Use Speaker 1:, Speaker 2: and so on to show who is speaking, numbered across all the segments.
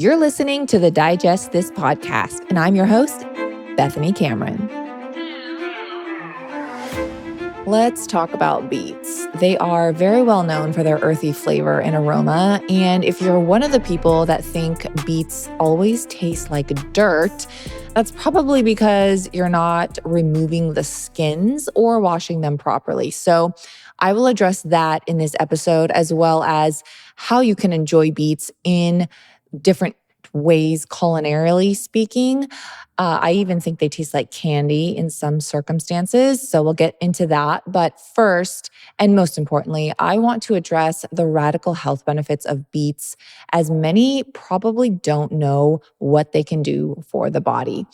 Speaker 1: You're listening to the Digest This podcast, and I'm your host, Bethany Cameron. Let's talk about beets. They are very well known for their earthy flavor and aroma, and if you're one of the people that think beets always taste like dirt, that's probably because you're not removing the skins or washing them properly. So I will address that in this episode, as well as how you can enjoy beets in different ways, culinarily speaking. I even think they taste like candy in some circumstances. So we'll get into that. But first, and most importantly, I want to address the radical health benefits of beets, as many probably don't know what they can do for the body.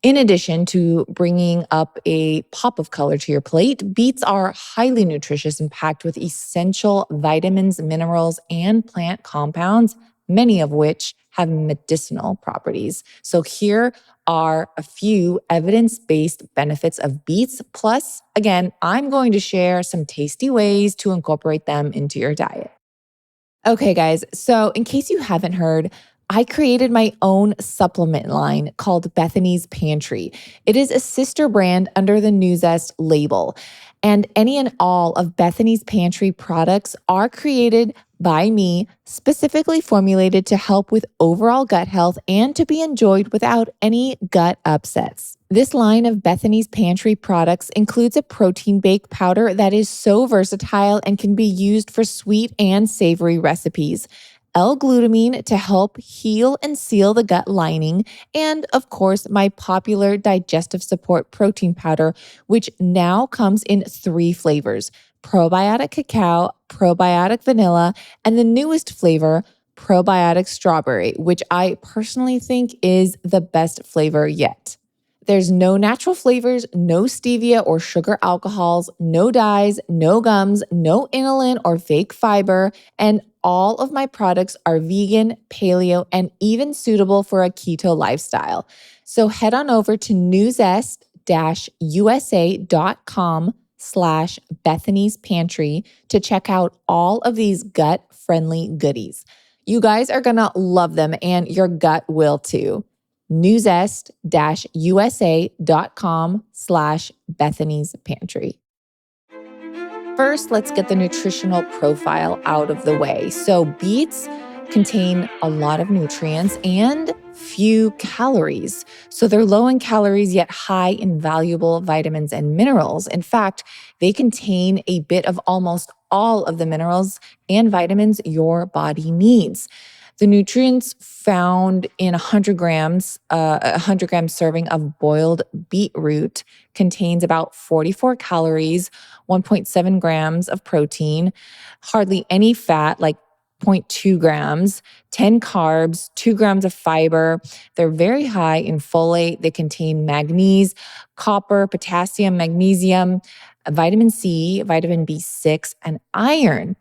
Speaker 1: In addition to bringing up a pop of color to your plate, beets are highly nutritious and packed with essential vitamins, minerals, and plant compounds, many of which have medicinal properties. So here are a few evidence-based benefits of beets. Plus, again, I'm going to share some tasty ways to incorporate them into your diet. Okay, guys, so in case you haven't heard, I created my own supplement line called Bethany's Pantry. It is a sister brand under the Nuzest label. And any and all of Bethany's Pantry products are created by me, specifically formulated to help with overall gut health and to be enjoyed without any gut upsets. This line of Bethany's Pantry products includes a protein bake powder that is so versatile and can be used for sweet and savory recipes, L-glutamine to help heal and seal the gut lining, and of course, my popular digestive support protein powder, which now comes in 3 flavors: probiotic cacao, probiotic vanilla, and the newest flavor, probiotic strawberry, which I personally think is the best flavor yet. There's no natural flavors, no stevia or sugar alcohols, no dyes, no gums, no inulin or fake fiber, and all of my products are vegan, paleo, and even suitable for a keto lifestyle. So head on over to newzest-usa.com/Bethany's Pantry to check out all of these gut-friendly goodies. You guys are gonna love them, and your gut will too. newzest-usa.com/Bethany's Pantry. First, let's get the nutritional profile out of the way. So beets contain a lot of nutrients and few calories. So they're low in calories, yet high in valuable vitamins and minerals. In fact, they contain a bit of almost all of the minerals and vitamins your body needs. The nutrients found in 100 grams, a 100-gram serving of boiled beetroot contains about 44 calories, 1.7 grams of protein, hardly any fat, like 0.2 grams, 10 carbs, 2 grams of fiber. They're very high in folate. They contain manganese, copper, potassium, magnesium, vitamin C, vitamin B6, and iron.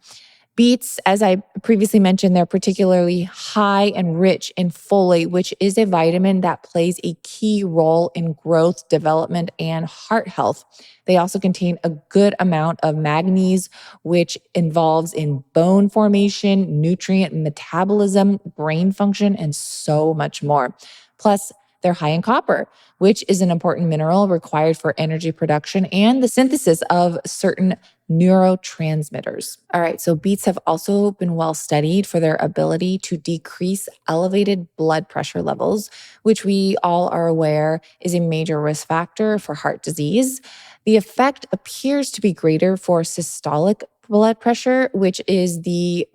Speaker 1: Beets, as I previously mentioned, they're particularly high and rich in folate, which is a vitamin that plays a key role in growth, development, and heart health. They also contain a good amount of manganese, which involves in bone formation, nutrient metabolism, brain function, and so much more. Plus, they're high in copper, which is an important mineral required for energy production and the synthesis of certain neurotransmitters. All right, so beets have also been well studied for their ability to decrease elevated blood pressure levels, which we all are aware is a major risk factor for heart disease. The effect appears to be greater for systolic blood pressure, which is the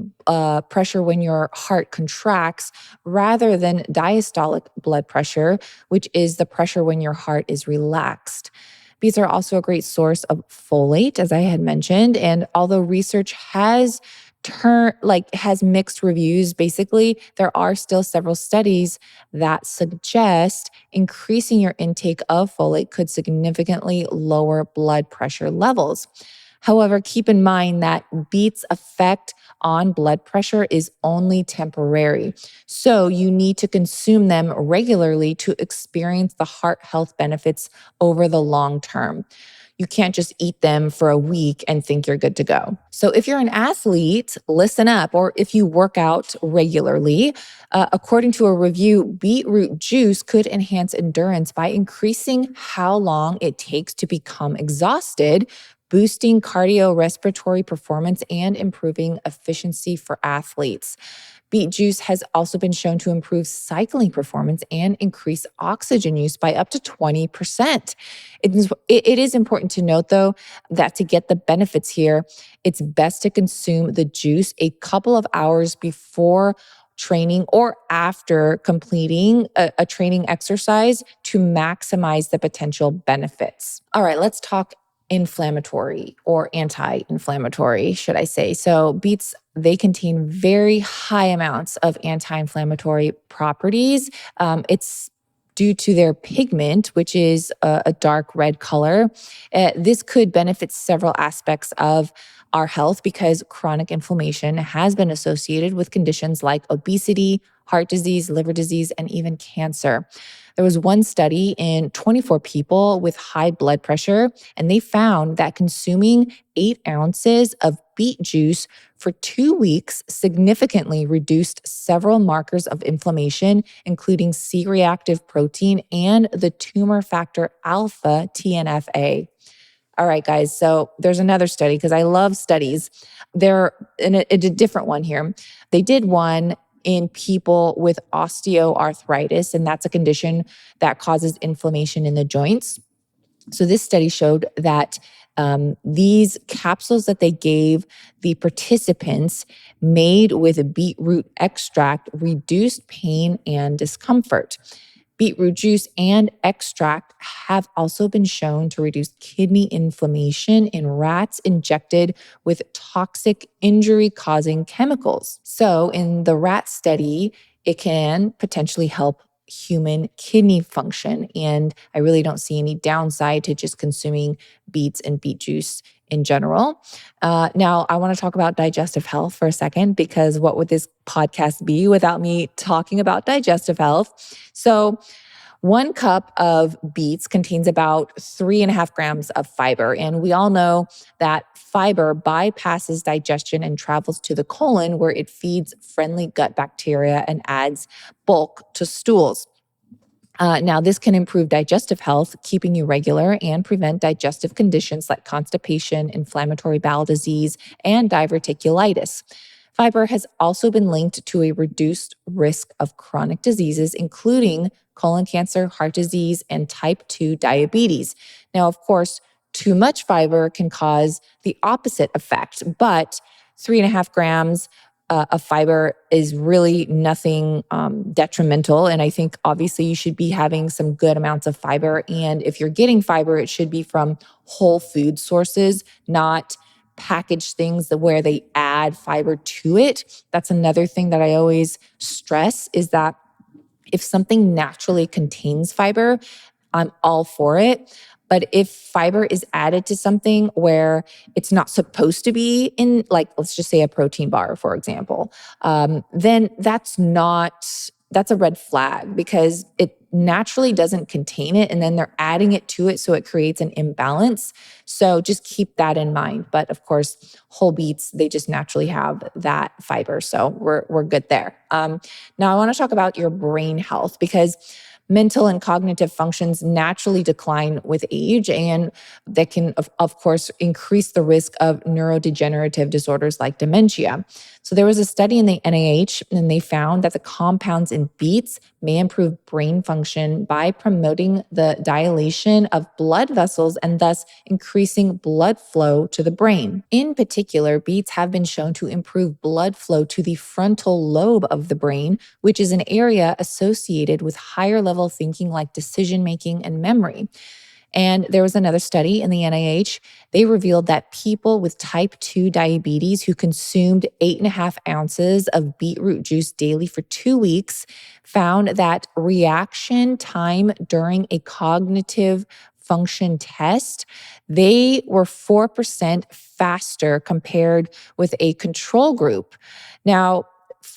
Speaker 1: pressure when your heart contracts, rather than diastolic blood pressure, which is the pressure when your heart is relaxed. Beets are also a great source of folate, as I had mentioned, and although research has mixed reviews, basically, there are still several studies that suggest increasing your intake of folate could significantly lower blood pressure levels. However, keep in mind that beets' effect on blood pressure is only temporary. So you need to consume them regularly to experience the heart health benefits over the long term. You can't just eat them for a week and think you're good to go. So if you're an athlete, listen up, or if you work out regularly, according to a review, beetroot juice could enhance endurance by increasing how long it takes to become exhausted, boosting cardiorespiratory performance and improving efficiency for athletes. Beet juice has also been shown to improve cycling performance and increase oxygen use by up to 20%. It is important to note, though, that to get the benefits here, it's best to consume the juice a couple of hours before training or after completing a training exercise to maximize the potential benefits. All right, let's talk inflammatory or anti-inflammatory, should I say. So beets, they contain very high amounts of anti-inflammatory properties. It's due to their pigment, which is a dark red color. This could benefit several aspects of our health because chronic inflammation has been associated with conditions like obesity, heart disease, liver disease, and even cancer. There was one study in 24 people with high blood pressure, and they found that consuming 8 ounces of beet juice for 2 weeks significantly reduced several markers of inflammation, including C reactive protein and the tumor factor alpha TNFA. All right, guys. So there's another study because I love studies. They're in a different one here. They did one in people with osteoarthritis, and that's a condition that causes inflammation in the joints. So this study showed that these capsules that they gave the participants made with beetroot extract reduced pain and discomfort. Beetroot juice and extract have also been shown to reduce kidney inflammation in rats injected with toxic injury-causing chemicals. So in the rat study, it can potentially help human kidney function. And I really don't see any downside to just consuming beets and beet juice in general. Now, I want to talk about digestive health for a second, because what would this podcast be without me talking about digestive health? So, 1 cup of beets contains about 3.5 grams of fiber. And we all know that fiber bypasses digestion and travels to the colon, where it feeds friendly gut bacteria and adds bulk to stools. Now, this can improve digestive health, keeping you regular, and prevent digestive conditions like constipation, inflammatory bowel disease, and diverticulitis. Fiber has also been linked to a reduced risk of chronic diseases, including colon cancer, heart disease, and type 2 diabetes. Now, of course, too much fiber can cause the opposite effect, but 3.5 grams of fiber is really nothing detrimental. And I think obviously you should be having some good amounts of fiber. And if you're getting fiber, it should be from whole food sources, not packaged things where they add fiber to it. That's another thing that I always stress, is that if something naturally contains fiber, I'm all for it. But if fiber is added to something where it's not supposed to be in, like, let's just say a protein bar, for example, then that's a red flag, because it naturally doesn't contain it. And then they're adding it to it. So it creates an imbalance. So just keep that in mind. But of course, whole beets, they just naturally have that fiber. So we're good there. Now I want to talk about your brain health, because mental and cognitive functions naturally decline with age, and that can, of course, increase the risk of neurodegenerative disorders like dementia. So there was a study in the NIH, and they found that the compounds in beets may improve brain function by promoting the dilation of blood vessels and thus increasing blood flow to the brain. In particular, beets have been shown to improve blood flow to the frontal lobe of the brain, which is an area associated with higher level thinking like decision making and memory. And there was another study in the NIH. They revealed that people with type 2 diabetes who consumed 8.5 ounces of beetroot juice daily for 2 weeks found that reaction time during a cognitive function test, they were 4% faster compared with a control group. Now,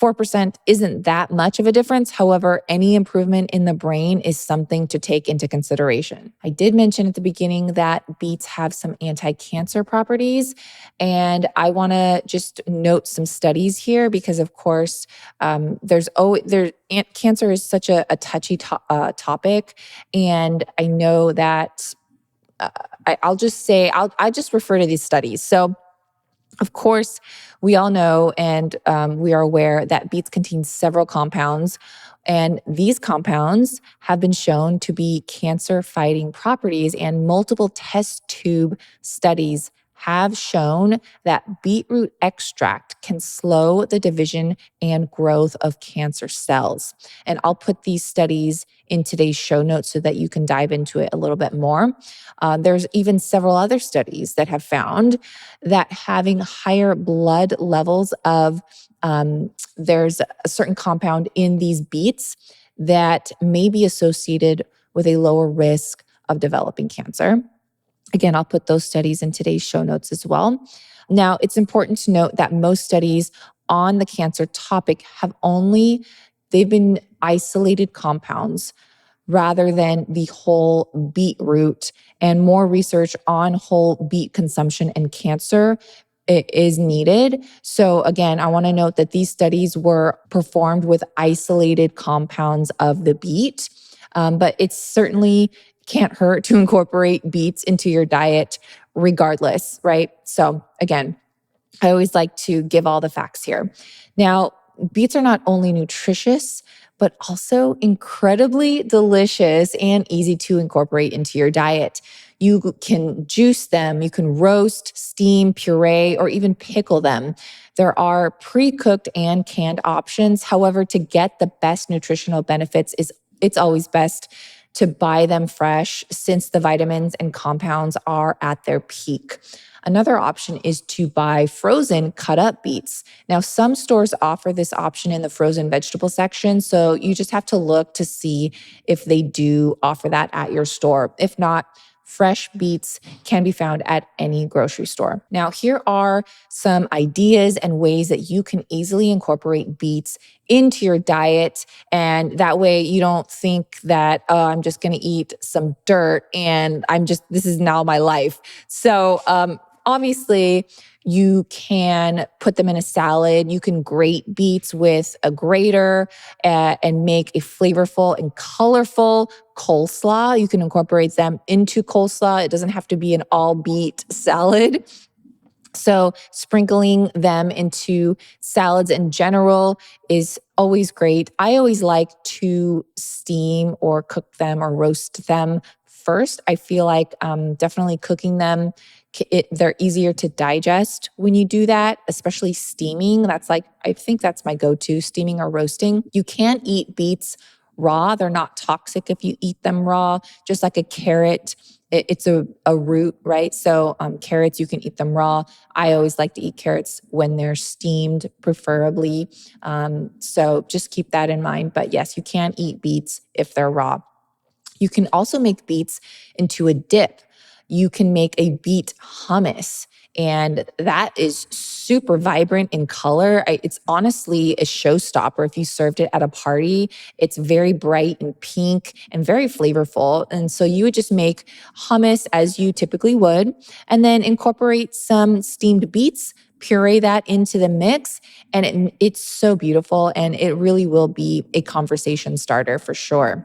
Speaker 1: 4% isn't that much of a difference. However, any improvement in the brain is something to take into consideration. I did mention at the beginning that beets have some anti-cancer properties, and I want to just note some studies here because, of course, cancer is such a touchy topic, and I know that I just refer to these studies. So of course, we all know and we are aware that beets contain several compounds, and these compounds have been shown to be cancer-fighting properties, and multiple test tube studies have shown that beetroot extract can slow the division and growth of cancer cells. And I'll put these studies in today's show notes so that you can dive into it a little bit more. There's even several other studies that have found that having higher blood levels of there's a certain compound in these beets that may be associated with a lower risk of developing cancer. Again, I'll put those studies in today's show notes as well. Now, it's important to note that most studies on the cancer topic they've been isolated compounds rather than the whole beetroot, and more research on whole beet consumption and cancer is needed. So again, I want to note that these studies were performed with isolated compounds of the beet, but it certainly can't hurt to incorporate beets into your diet regardless, right? So again, I always like to give all the facts here. Now, beets are not only nutritious, but also incredibly delicious and easy to incorporate into your diet. You can juice them, you can roast, steam, puree, or even pickle them. There are pre-cooked and canned options. However, to get the best nutritional benefits, it's always best to buy them fresh since the vitamins and compounds are at their peak. Another option is to buy frozen cut up beets. Now, some stores offer this option in the frozen vegetable section, so you just have to look to see if they do offer that at your store. If not, fresh beets can be found at any grocery store. Now, here are some ideas and ways that you can easily incorporate beets into your diet. And that way you don't think that, oh, I'm just going to eat some dirt and this is now my life. So, obviously, you can put them in a salad. You can grate beets with a grater and make a flavorful and colorful coleslaw. You can incorporate them into coleslaw. It doesn't have to be an all beet salad. So sprinkling them into salads in general is always great. I always like to steam or cook them or roast them first. I feel like definitely cooking them, they're easier to digest when you do that, especially steaming. I think that's my go-to, steaming or roasting. You can eat beets raw. They're not toxic if you eat them raw, just like a carrot. It's a root, right? So carrots, you can eat them raw. I always like to eat carrots when they're steamed, preferably. So just keep that in mind. But yes, you can eat beets if they're raw. You can also make beets into a dip. You can make a beet hummus, and that is super vibrant in color. It's honestly a showstopper if you served it at a party. It's very bright and pink and very flavorful. And so you would just make hummus as you typically would, and then incorporate some steamed beets, puree that into the mix, and it's so beautiful, and it really will be a conversation starter for sure.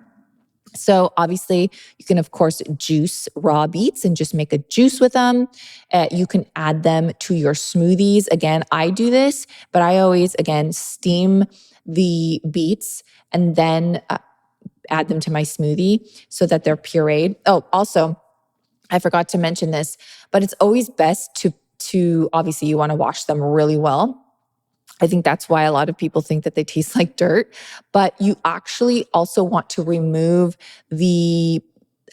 Speaker 1: So obviously, you can, of course, juice raw beets and just make a juice with them. You can add them to your smoothies. Again, I do this, but I always, again, steam the beets and then add them to my smoothie so that they're pureed. Oh, also, I forgot to mention this, but it's always best to obviously, you want to wash them really well. I think that's why a lot of people think that they taste like dirt, but you actually also want to remove the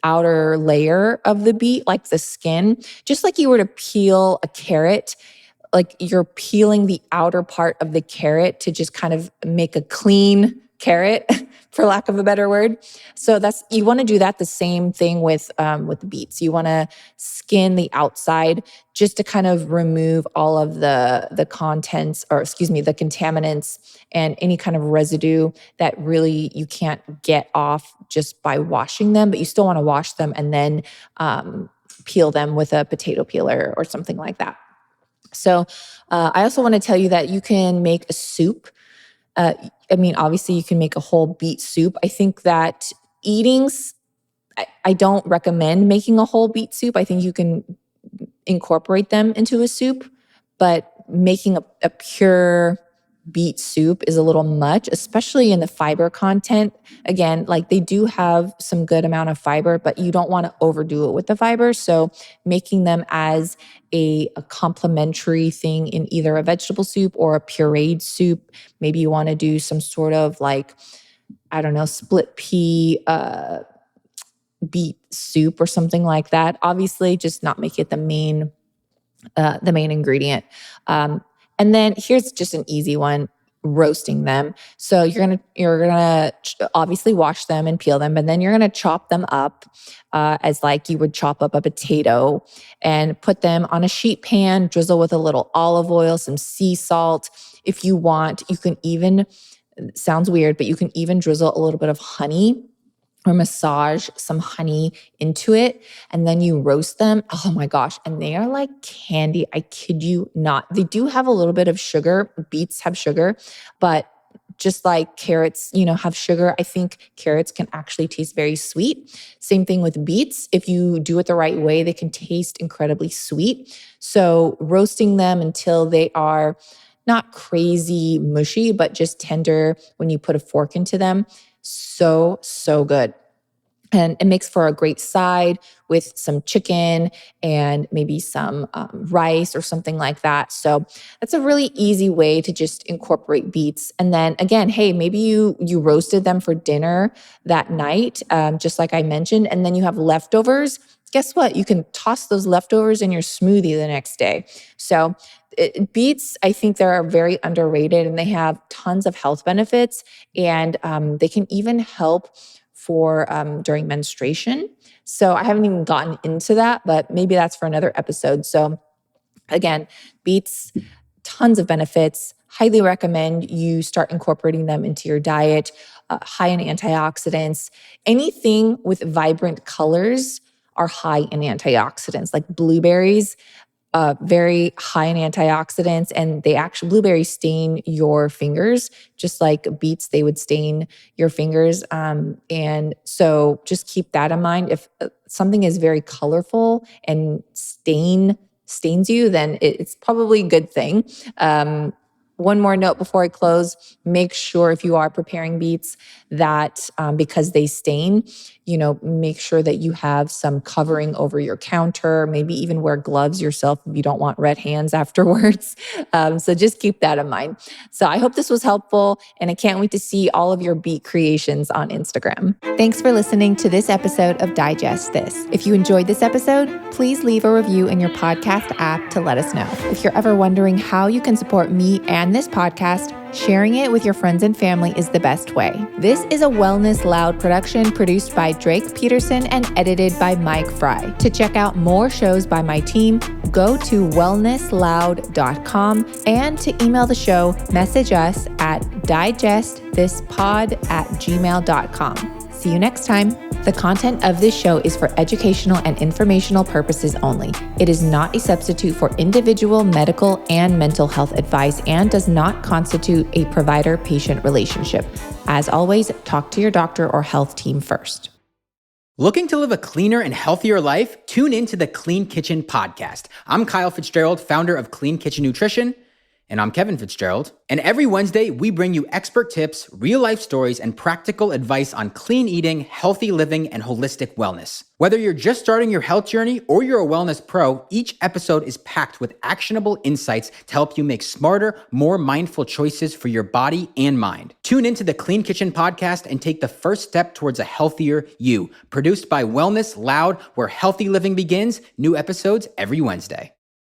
Speaker 1: outer layer of the beet, like the skin, just like you were to peel a carrot. Like you're peeling the outer part of the carrot to just kind of make a clean carrot, for lack of a better word. So you want to do that the same thing with beets. You want to skin the outside just to kind of remove all of the contents, or excuse me, the contaminants and any kind of residue that really you can't get off just by washing them, but you still want to wash them and then peel them with a potato peeler or something like that. So I also want to tell you that you can make a soup. Obviously you can make a whole beet soup. I think that I don't recommend making a whole beet soup. I think you can incorporate them into a soup, but making a pure beet soup is a little much, especially in the fiber content. Again, like they do have some good amount of fiber, but you don't want to overdo it with the fiber. So making them as a complementary thing in either a vegetable soup or a pureed soup. Maybe you want to do some sort of like, I don't know, split pea beet soup or something like that. Obviously, just not make it the main ingredient. And then here's just an easy one: roasting them. So you're gonna obviously wash them and peel them, but then you're gonna chop them up as like you would chop up a potato, and put them on a sheet pan. Drizzle with a little olive oil, some sea salt. If you want, you can even, sounds weird, but you can even drizzle a little bit of honey or massage some honey into it, and then you roast them. Oh my gosh. And they are like candy. I kid you not. They do have a little bit of sugar. Beets have sugar, but just like carrots, have sugar, I think carrots can actually taste very sweet. Same thing with beets. If you do it the right way, they can taste incredibly sweet. So roasting them until they are not crazy mushy, but just tender when you put a fork into them. So good. And it makes for a great side with some chicken and maybe some rice or something like that. So that's a really easy way to just incorporate beets. And then again, hey, maybe you roasted them for dinner that night, just like I mentioned, and then you have leftovers. Guess what? You can toss those leftovers in your smoothie the next day. So beets, I think they're very underrated, and they have tons of health benefits, and they can even help for during menstruation. So I haven't even gotten into that, but maybe that's for another episode. So again, beets, tons of benefits. Highly recommend you start incorporating them into your diet. High in antioxidants. Anything with vibrant colors are high in antioxidants, like blueberries. Very high in antioxidants, and blueberries stain your fingers, just like beets, they would stain your fingers. And so just keep that in mind. If something is very colorful and stains you, then it's probably a good thing. One more note before I close: make sure if you are preparing beets that because they stain, make sure that you have some covering over your counter. Maybe even wear gloves yourself if you don't want red hands afterwards. So just keep that in mind. So I hope this was helpful, and I can't wait to see all of your beet creations on Instagram. Thanks for listening to this episode of Digest This. If you enjoyed this episode, please leave a review in your podcast app to let us know. If you're ever wondering how you can support me and this podcast, sharing it with your friends and family is the best way. This is a Wellness Loud production produced by Drake Peterson and edited by Mike Fry. To check out more shows by my team, go to wellnessloud.com, and to email the show, message us at digestthispod@gmail.com. See you next time. The content of this show is for educational and informational purposes only. It is not a substitute for individual medical and mental health advice and does not constitute a provider-patient relationship. As always, talk to your doctor or health team first.
Speaker 2: Looking to live a cleaner and healthier life? Tune into the Clean Kitchen podcast. I'm Kyle Fitzgerald, founder of Clean Kitchen Nutrition. And I'm Kevin Fitzgerald. And every Wednesday, we bring you expert tips, real-life stories, and practical advice on clean eating, healthy living, and holistic wellness. Whether you're just starting your health journey or you're a wellness pro, each episode is packed with actionable insights to help you make smarter, more mindful choices for your body and mind. Tune into the Clean Kitchen podcast and take the first step towards a healthier you. Produced by Wellness Loud, where healthy living begins. New episodes every Wednesday.